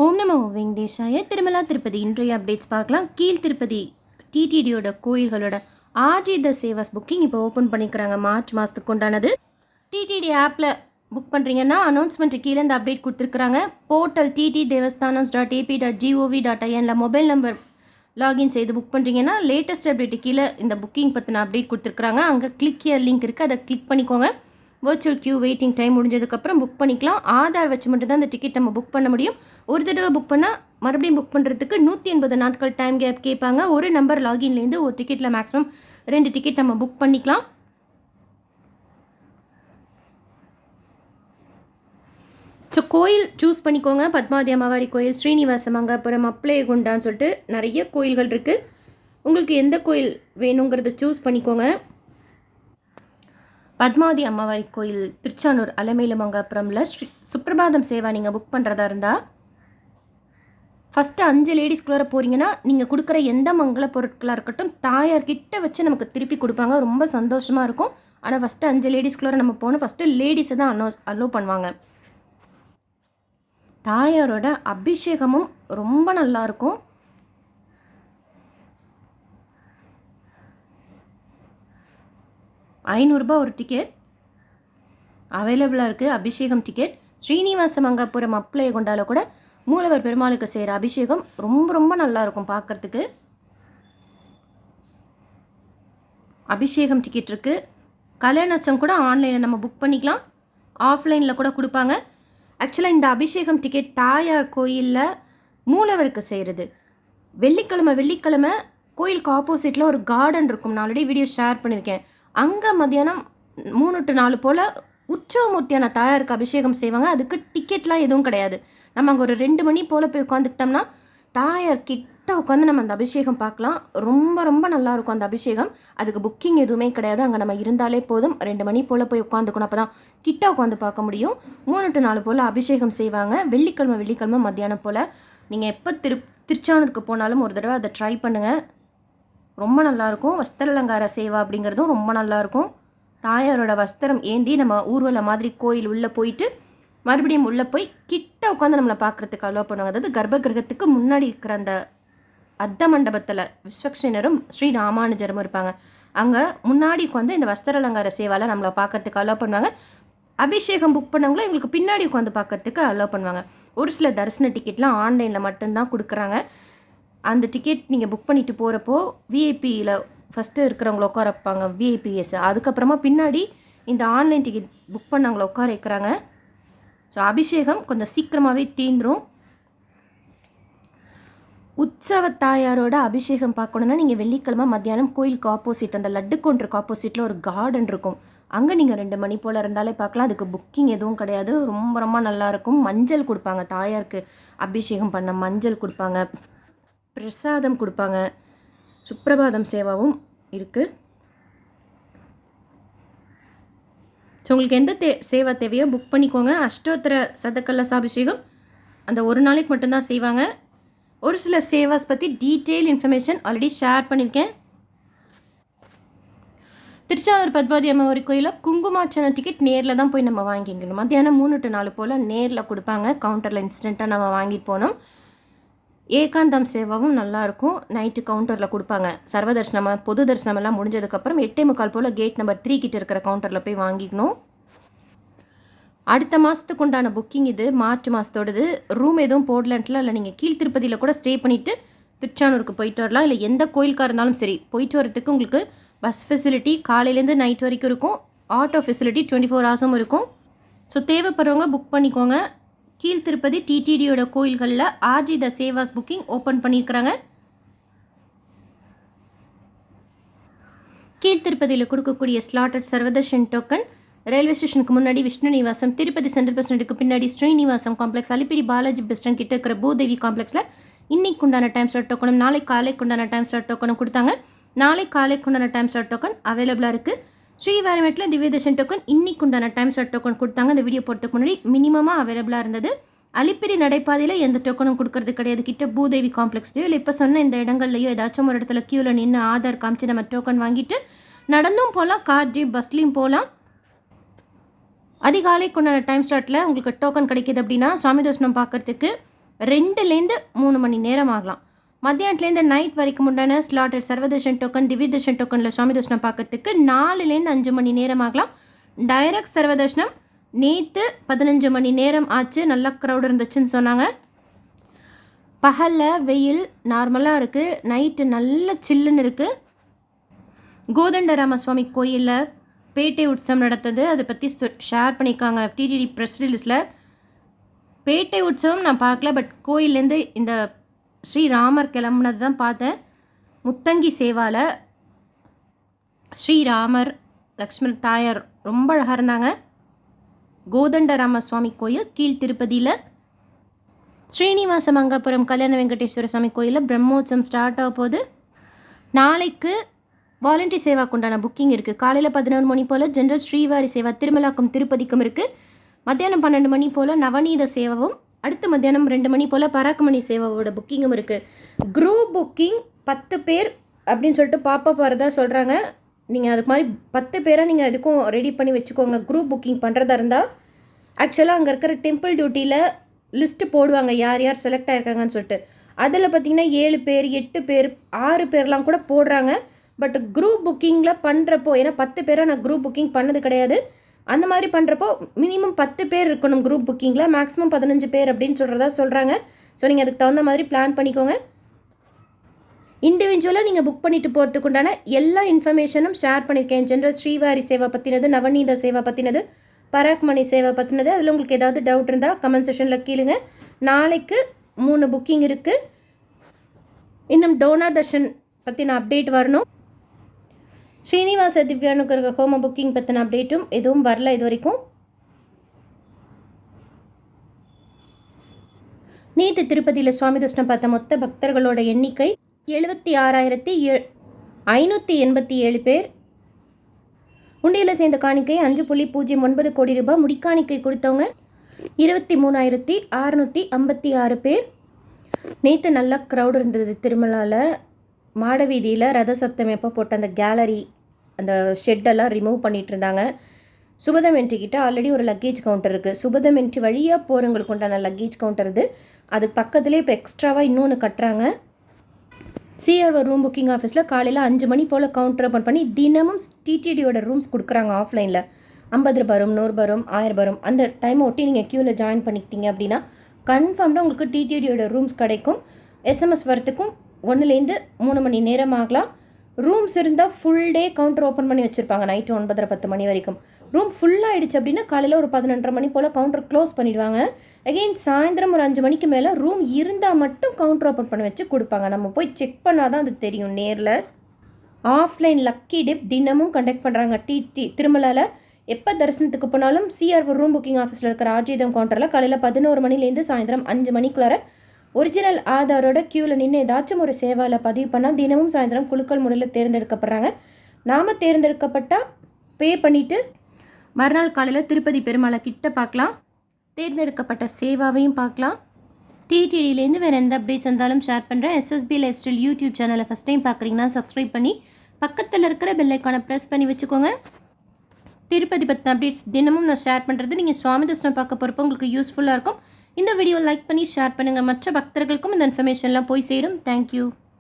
ஓம் நமோ வெங்கடேஷாய. திருமலா திருப்பதி இன்றைய அப்டேட்ஸ் பார்க்கலாம். கீழ் திருப்பதி டிடிடியோட கோயில்களோட ஆர்ஜித சேவாஸ் புக்கிங் இப்போ ஓப்பன் பண்ணிக்கிறாங்க. மார்ச் மாதத்துக்கு உண்டானது. டிடிடி ஆப்பில் புக் பண்ணுறீங்கன்னா அனௌன்ஸ்மெண்ட்டு கீழே இந்த அப்டேட் கொடுத்துருக்குறாங்க. Portal ttdevastanams.ap.gov.in mobile number login செய்து புக் பண்ணுறீங்கன்னா லேட்டஸ்ட் அப்டேட்டு கீழே இந்த புக்கிங் பற்றின அப்டேட் கொடுத்துருக்குறாங்க. அங்கே கிளிக் ஹியர் லிங்க் இருக்குது, அதை கிளிக் பண்ணிக்கோங்க. வர்ச்சுவல் க்யூ வெயிட்டிங் டைம் முடிஞ்சதுக்கப்புறம் புக் பண்ணிக்கலாம். ஆதார் வச்சு மட்டும்தான் இந்த டிக்கெட் நம்ம புக் பண்ண முடியும். ஒரு தடவை புக் பண்ணால் மறுபடியும் புக் பண்ணுறதுக்கு 180 நாட்கள் டைம் கேப் கேட்பாங்க. ஒரு நம்பர் லாகின்லேருந்து ஒரு டிக்கெட்டில் மேக்ஸிமம் 2 டிக்கெட் நம்ம புக் பண்ணிக்கலாம். ஸோ கோயில் சூஸ் பண்ணிக்கோங்க. பத்மாவதி அம்மாவாரி கோயில், ஸ்ரீனிவாச மங்காபுரம், அப்ளேகுண்டான்னு சொல்லிட்டு நிறைய கோயில்கள் இருக்குது. உங்களுக்கு எந்த கோயில் வேணுங்கிறத சூஸ் பண்ணிக்கோங்க. பத்மாவதி அம்மாவாரி கோயில் திருச்சானூர் அலமேலு மங்காபுரமில் சுப்பிரபாதம் சேவா நீங்கள் புக் பண்ணுறதா இருந்தால் ஃபஸ்ட்டு 5 லேடிஸ்குள்ளார போகிறீங்கன்னா நீங்கள் கொடுக்குற எந்த மங்கள பொருட்களாக இருக்கட்டும் தாயார்கிட்ட வச்சு நமக்கு திருப்பி கொடுப்பாங்க. ரொம்ப சந்தோஷமாக இருக்கும். ஆனால் ஃபஸ்ட்டு 5 லேடிஸ்குள்ளார நம்ம போகணும். ஃபஸ்ட்டு லேடிஸை தான் அலோவ் பண்ணுவாங்க. தாயாரோட அபிஷேகமும் ரொம்ப நல்லாயிருக்கும். ₹500 ஒரு டிக்கெட் அவைலபிளாக இருக்குது. அபிஷேகம் டிக்கெட் ஸ்ரீனிவாச மங்காபுரம் அப்ளேகுண்டால கூட மூலவர் பெருமாளுக்கு செய்கிற அபிஷேகம் ரொம்ப ரொம்ப நல்லாயிருக்கும் பார்க்குறதுக்கு. அபிஷேகம் டிக்கெட் இருக்குது. கல்யாணச்சம் கூட ஆன்லைனில் நம்ம புக் பண்ணிக்கலாம், ஆஃப்லைனில் கூட கொடுப்பாங்க. ஆக்சுவலாக இந்த அபிஷேகம் டிக்கெட் தாயார் கோயிலில் மூலவருக்கு செய்கிறது. வெள்ளிக்கிழமை கோயிலுக்கு ஆப்போசிட்டில் ஒரு கார்டன் இருக்கும். நான் ஆல்ரெடி வீடியோ ஷேர் பண்ணியிருக்கேன். அங்கே மத்தியானம் 3 to 4 போல் உற்சவமூர்த்தியான தாயாருக்கு அபிஷேகம் செய்வாங்க. அதுக்கு டிக்கெட்லாம் எதுவும் கிடையாது. நம்ம அங்கே ஒரு 2 மணி போல் போய் உட்காந்துக்கிட்டோம்னா தாயார் கிட்ட உட்காந்து நம்ம அந்த அபிஷேகம் பார்க்கலாம். ரொம்ப ரொம்ப நல்லாயிருக்கும் அந்த அபிஷேகம். அதுக்கு புக்கிங் எதுவுமே கிடையாது. அங்கே நம்ம இருந்தாலே போதும். 2 மணி போல் போய் உட்காந்துக்கணும். அப்போ தான் கிட்ட உட்காந்து பார்க்க முடியும். 3 to 4 போல் அபிஷேகம் செய்வாங்க. வெள்ளிக்கிழமை மத்தியானம் போல். நீங்கள் எப்போ திருச்சானூருக்கு போனாலும் ஒரு தடவை அதை ட்ரை பண்ணுங்கள். ரொம்ப நல்லாயிருக்கும். வஸ்திர அலங்கார சேவா அப்படிங்கிறதும் ரொம்ப நல்லாயிருக்கும். தாயாரோட வஸ்திரம் ஏந்தி நம்ம ஊர்வலம் மாதிரி கோயில் உள்ளே போயிட்டு மறுபடியும் உள்ளே போய் கிட்ட உட்காந்து நம்மளை பார்க்குறதுக்கு அலோவ் பண்ணுவாங்க. அதாவது கர்ப்ப கிரகத்துக்கு முன்னாடி இருக்கிற அந்த அர்த்த மண்டபத்தில் விஸ்வக்ஷேனரும் ஸ்ரீ ராமானுஜரும் இருப்பாங்க. அங்கே முன்னாடி உட்காந்து இந்த வஸ்திர அலங்கார சேவாவில் நம்மளை பார்க்குறதுக்கு அலோவ் பண்ணுவாங்க. அபிஷேகம் புக் பண்ணவங்களும் எங்களுக்கு பின்னாடி உட்காந்து பார்க்குறதுக்கு அலோவ் பண்ணுவாங்க. ஒரு சில தரிசன டிக்கெட்லாம் ஆன்லைனில் மட்டும்தான் கொடுக்குறாங்க. அந்த டிக்கெட் நீங்கள் புக் பண்ணிவிட்டு போகிறப்போ விஐபியில் ஃபஸ்ட்டு இருக்கிறவங்கள உட்கார வைப்பாங்க, விஐபிஎஸ். அதுக்கப்புறமா பின்னாடி இந்த ஆன்லைன் டிக்கெட் புக் பண்ணவங்கள உட்கார வைக்கிறாங்க. ஸோ அபிஷேகம் கொஞ்சம் சீக்கிரமாகவே தீந்துடும். உற்சவ தாயாரோட அபிஷேகம் பார்க்கணுன்னா நீங்கள் வெள்ளிக்கிழமை மத்தியானம் கோயிலுக்கு ஆப்போசிட் அந்த லட்டு கவுண்டருக்கு ஆப்போசிட்டில் ஒரு கார்டன் இருக்கும். அங்கே நீங்கள் 2 மணி போல் இருந்தாலே பார்க்கலாம். அதுக்கு புக்கிங் எதுவும் கிடையாது. ரொம்ப ரொம்ப நல்லாயிருக்கும். மஞ்சள் கொடுப்பாங்க, தாயாருக்கு அபிஷேகம் பண்ண மஞ்சள் கொடுப்பாங்க, பிரசாதம் கொடுப்பாங்க. சுப்பிரபாதம் சேவாவும் இருக்குது. ஸோ உங்களுக்கு எந்த சேவா தேவையோ புக் பண்ணிக்கோங்க. அஷ்டோத்திர சதக்கலச அபிஷேகம் அந்த ஒரு நாளைக்கு மட்டும்தான் செய்வாங்க. ஒரு சில சேவாஸ் பற்றி டீட்டெயில் இன்ஃபர்மேஷன் ஆல்ரெடி ஷேர் பண்ணியிருக்கேன். திருச்சானூர் பத்மாவதி அம்மாவாரி கோயிலில் குங்குமார்ச்சனை டிக்கெட் நேரில் தான் போய் நம்ம வாங்கிக்கணும். மத்தியானம் 3 to 4 போல் நேரில் கொடுப்பாங்க. கவுண்டரில் இன்ஸ்டண்ட்டாக நம்ம வாங்கிட்டு போனோம். ஏகாந்தம் சேவாவும் நல்லாயிருக்கும். நைட்டு கவுண்டரில் கொடுப்பாங்க. சர்வ தரிசனம் பொது தரிசனமெல்லாம் முடிஞ்சதுக்கப்புறம் 8:45 போல் கேட் நம்பர் 3 கிட்ட இருக்கிற கவுண்டரில் போய் வாங்கிக்கணும். அடுத்த மாதத்துக்கு உண்டான புக்கிங் இது. மார்ச் மாதத்தோடது. ரூம் எதுவும் போடலன்ட்டுலாம் இல்லை. நீங்கள் கீழ் திருப்பதியில் கூட ஸ்டே பண்ணிவிட்டு திருச்சானூருக்கு போயிட்டு வரலாம். இல்லை எந்த கோயிலுக்காக இருந்தாலும் சரி போயிட்டு வரத்துக்கு உங்களுக்கு பஸ் ஃபெசிலிட்டி காலையிலேருந்து நைட் வரைக்கும் இருக்கும். ஆட்டோ ஃபெசிலிட்டி 24 hours இருக்கும். ஸோ தேவைப்படுறவங்க புக் பண்ணிக்கோங்க. கீழ் திருப்பதி டிடிடியோட கோயில்களில் ஆர்ஜித சேவாஸ் புக்கிங் ஓப்பன் பண்ணியிருக்கிறாங்க. கீழ் திருப்பதியில் கொடுக்கக்கூடிய ஸ்லாட்டட் சர்வதர்ஷன் டோக்கன் ரயில்வே ஸ்டேஷனுக்கு முன்னாடி விஷ்ணு நிவாசம், திருப்பதி சென்ட்ரல் பஸ் ஸ்டாண்டுக்கு பின்னாடி Srinivasam complex, Alipiri Balaji bus stand கிட்ட இருக்கிற பூதேவி காம்ப்ளெக்ஸில் இன்னைக்கு உண்டான டைம் ஸ்லாட் டோக்கனும் நாளை காலைக்கு உண்டான டைம் ஸ்லாட் டோக்கனும் கொடுத்தாங்க. நாளை காலைக்கு உண்டான டைம் ஸ்லாட் டோக்கன் அவைலபிளாக இருக்குது. ஸ்ரீவாரிமேட்டில் திவ்யதர்ஷன் டோக்கன் இன்னைக்கு உண்டான டைம் ஸ்லாட் டோக்கன் கொடுத்தாங்க. இந்த வீடியோ போகிறதுக்கு முன்னாடி மினிமமாக அவைலபிளாக இருந்தது. அலிப்பிரி நடைபாதையில் எந்த டோக்கனும் கொடுக்கறது கிடையாது. கிட்ட பூதேவி காம்ப்ளெக்ஸ்லையோ இல்லை இப்போ சொன்ன இந்த இடங்கள்லையோ ஏதாச்சும் ஒரு இடத்துல க்யூவில் நின்று ஆதார் காமிச்சு நம்ம டோக்கன் வாங்கிட்டு நடந்தும் போகலாம், கார் ஜீப் பஸ்லேயும் போகலாம். அதிகாலைக்கு உண்டான டைம் ஸ்லாட்டில் உங்களுக்கு டோக்கன் கிடைக்கிது அப்படின்னா சாமி தரிசனம் பார்க்குறதுக்கு 2லேருந்து 3 மணி நேரம் ஆகலாம். மத்தியானத்துலேருந்து நைட் வரைக்கும் உண்டான ஸ்லாட்டட் சர்வதர்ஷன் டோக்கன், திவ்ய தர்ஷன் டோக்கனில் சுவாமி தர்ஷனம் பார்க்கறதுக்கு 4லேருந்து 5 மணி நேரம் ஆகலாம். டைரக்ட் சர்வதர்ஷனம் நேற்று 15 மணி நேரம் ஆச்சு. நல்லா க்ரௌட் இருந்துச்சுன்னு சொன்னாங்க. பகலில் வெயில் நார்மலாக இருக்குது, நைட்டு நல்ல சில்லுன்னு இருக்குது. கோதண்டராம சுவாமி கோயிலில் பேட்டை உற்சவம் நடந்தது. அதை பற்றி ஷேர் பண்ணியிருக்காங்க டிடிடி ப்ரெஸ் ரிலீஸில். பேட்டை உற்சவம் நான் பார்க்கல, பட் கோயிலேருந்து இந்த ஸ்ரீராமர் கிளம்புனது தான் பார்த்தேன். முத்தங்கி சேவாவில் ஸ்ரீராமர் லக்ஷ்மண் தாயார் ரொம்ப அழகாக இருந்தாங்க. கோதண்டராம சுவாமி கோயில் கீழ் திருப்பதியில். ஸ்ரீனிவாச மங்காபுரம் கல்யாண வெங்கடேஸ்வர சுவாமி கோயிலில் பிரம்மோற்சவம் ஸ்டார்ட் ஆக போகுது. நாளைக்கு வாலண்டி சேவாக்கு உண்டான புக்கிங் இருக்குது. காலையில் 11 மணி போல் ஜென்ரல் ஸ்ரீவாரி சேவா திருமலாக்கும் திருப்பதிக்கும் இருக்குது. மத்தியானம் 12 மணி போல் நவநீத சேவாவும், அடுத்து மத்தியானம் 2 மணி போல் பராக்கமணி சேவாவோட புக்கிங்கும் இருக்குது. குரூப் புக்கிங் 10 பேர் அப்படின்னு சொல்லிட்டு பாப்பா வரதா சொல்கிறாங்க. நீங்கள் அதுக்கு மாதிரி 10 பேராக நீங்கள் அதுக்கும் ரெடி பண்ணி வச்சுக்கோங்க. குரூப் புக்கிங் பண்ணுறதா இருந்தால் ஆக்சுவலாக அங்கே இருக்கிற டெம்பிள் டியூட்டியில் லிஸ்ட்டு போடுவாங்க யார் யார் செலக்ட் ஆகிருக்காங்கன்னு சொல்லிட்டு. அதில் பார்த்திங்கன்னா 7 பேர் 8 பேர் 6 பேர்லாம் கூட போடுறாங்க. பட் குரூப் புக்கிங்கில் பண்ணுறப்போ, ஏன்னா 10 பேராக நான் குரூப் புக்கிங் பண்ணது கிடையாது, அந்த மாதிரி பண்ணுறப்போ மினிமம் 10 பேர் இருக்கணும் குரூப் புக்கிங்கில், மேக்ஸிமம் 15 பேர் அப்படின்னு சொல்கிறாங்க. ஸோ நீங்கள் அதுக்கு தகுந்த மாதிரி பிளான் பண்ணிக்கோங்க. இண்டிவிஜுவலாக நீங்கள் புக் பண்ணிட்டு போகிறதுக்கு உண்டான எல்லா இன்ஃபர்மேஷனும் ஷேர் பண்ணியிருக்கேன். ஜென்ரல் ஸ்ரீவாரி சேவா பற்றினது, நவநீத சேவா பற்றினது, பராக்மணி சேவா பற்றினது. அதில் உங்களுக்கு ஏதாவது டவுட் இருந்தால் கமெண்ட் செஷனில் கீழுங்க. நாளைக்கு 3 புக்கிங் இருக்குது. இன்னும் டோனார் தர்ஷன் பற்றின அப்டேட் வரணும். ஸ்ரீனிவாச திவ்யானுகிரக ஹோம புக்கிங் பற்றின அப்டேட்டும் எதுவும் வரல இது வரைக்கும். நேற்று திருப்பதியில் சுவாமி தர்ஷனம் பார்த்த மொத்த பக்தர்களோட எண்ணிக்கை 76,587 பேர். உண்டியில் சேர்ந்த காணிக்கை 5.09 கோடி ரூபாய். முடிக்காணிக்கை கொடுத்தவங்க 23,656 பேர். நேற்று நல்லா க்ரௌட் இருந்தது திருமலாவில். மாடவீதியில் ரத சப்தமி அப்போ போட்ட அந்த கேலரி, அந்த ஷெட்டெல்லாம் ரிமூவ் பண்ணிகிட்டு இருந்தாங்க. சுபதம் என்ட்ரி கிட்ட ஆல்ரெடி ஒரு லக்கேஜ் கவுண்டர் இருக்குது. சுபதம் என்ட்ரி வழியாக போகிறவங்களுக்கு உண்டான லக்கேஜ் கவுண்டர் இது. அதுக்கு பக்கத்துலேயே இப்போ எக்ஸ்ட்ராவாக இன்னொன்று கட்டுறாங்க. சிஆர்ஓ ரூம் புக்கிங் ஆஃபீஸில் காலையில் 5 மணி போல் கவுண்டர் ஓப்பன் பண்ணி தினமும் டிடிடியோட ரூம்ஸ் கொடுக்குறாங்க ஆஃப்லைனில். 50 ரூபாய் ரூம், 100 ரூபாய் ரூம், 1000 ரூபாய் ரூம். அந்த டைமை ஒட்டி நீங்கள் க்யூவில் ஜாயின் பண்ணிக்கிட்டீங்க அப்படின்னா கன்ஃபார்ம்டாக உங்களுக்கு டிடிடியோட ரூம்ஸ் கிடைக்கும். எஸ்எம்எஸ் வரத்துக்கும் 1லேருந்து 3 மணி நேரம் ஆகலாம். ரூம்ஸ் இருந்தால் ஃபுல் டே கவுண்டர் ஓப்பன் பண்ணி வச்சுருப்பாங்க நைட்டு 9:30-10 மணி வரைக்கும். ரூம் ஃபுல்லாகிடுச்சு அப்படின்னா காலையில் ஒரு 11:30 மணி போல் கவுண்டர் க்ளோஸ் பண்ணிவிடுவாங்க. அகெயின் சாயந்தரம் ஒரு 5 மணிக்கு மேலே ரூம் இருந்தால் மட்டும் கவுண்டர் ஓப்பன் பண்ணி வச்சு கொடுப்பாங்க. நம்ம போய் செக் பண்ணால் தான் அது தெரியும் நேரில். ஆஃப்லைன் லக்கி டிப் தினமும் கண்டக்ட் பண்ணுறாங்க திருமலாவில். எப்போ தரிசனத்துக்கு போனாலும் சிஆர்ஓ ரூம் புக்கிங் ஆஃபீஸில் இருக்கிற ஆர்ஜிதம் கவுண்டரில் காலையில் 11 மணிலேருந்து சாயந்தரம் 5 மணிக்குள்ளார ஒரிஜினல் ஆதாரோட க்யூவில் நின்று ஏதாச்சும் ஒரு சேவாவில் பதிவு பண்ணால் தினமும் சாயந்தரம் குழுக்கள் முறையில் தேர்ந்தெடுக்கப்படுறாங்க. நாம் தேர்ந்தெடுக்கப்பட்டால் பே பண்ணிவிட்டு மறுநாள் காலையில் திருப்பதி பெருமாளை கிட்ட பார்க்கலாம். தேர்ந்தெடுக்கப்பட்ட சேவாவையும் பார்க்கலாம். டிடிடியிலேருந்து வேறு எந்த அப்டேட்ஸ் இருந்தாலும் ஷேர் பண்ணுறேன். எஸ்எஸ்பி லைஃப் ஸ்டைல் யூடியூப் சேனலை ஃபஸ்ட் டைம் பார்க்குறீங்கன்னா சப்ஸ்கிரைப் பண்ணி பக்கத்தில் இருக்கிற பெல் ஐக்கானை ப்ரெஸ் பண்ணி வச்சுக்கோங்க. திருப்பதி பற்றின அப்டேட்ஸ் தினமும் நான் ஷேர் பண்ணுறது நீங்கள் சுவாமி தர்ஷனம் பார்க்க போகிறப்போ உங்களுக்கு யூஸ்ஃபுல்லாக இருக்கும். இந்த வீடியோ லைக் பண்ணி ஷேர் பண்ணுங்கள். மற்ற பக்தர்களுக்கும் இந்த இன்ஃபர்மேஷன்லாம் போய் சேரும். தேங்க்யூ.